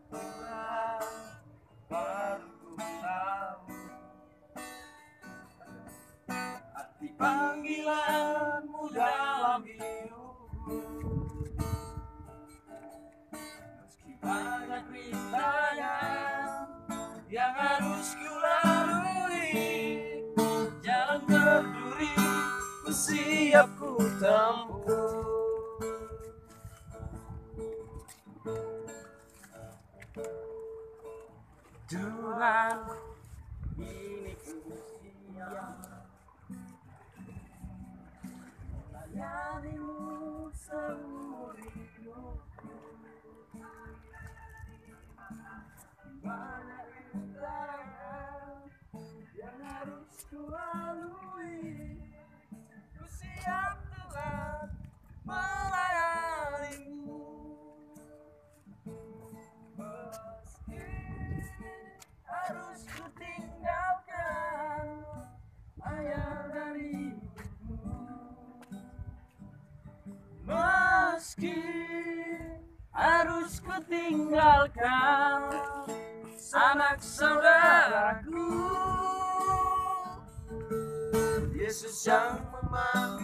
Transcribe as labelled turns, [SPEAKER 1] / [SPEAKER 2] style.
[SPEAKER 1] Tuhan, baru ku tahu arti panggilanmu dalam hidupku. Meski banyak rintangan yang harus ku lalui, jalan berduri ku siap ku tempuh. Tuhan, ini ku siap melayanimu seumur hidupku. Banyak rintangan yang harus ku lalui, ku siap Tuhan melayanimu. Meski harus ku tinggalkan ayah dan ibuku, meski harus ku tinggalkan sanak saudaraku, Yesus yang memanggil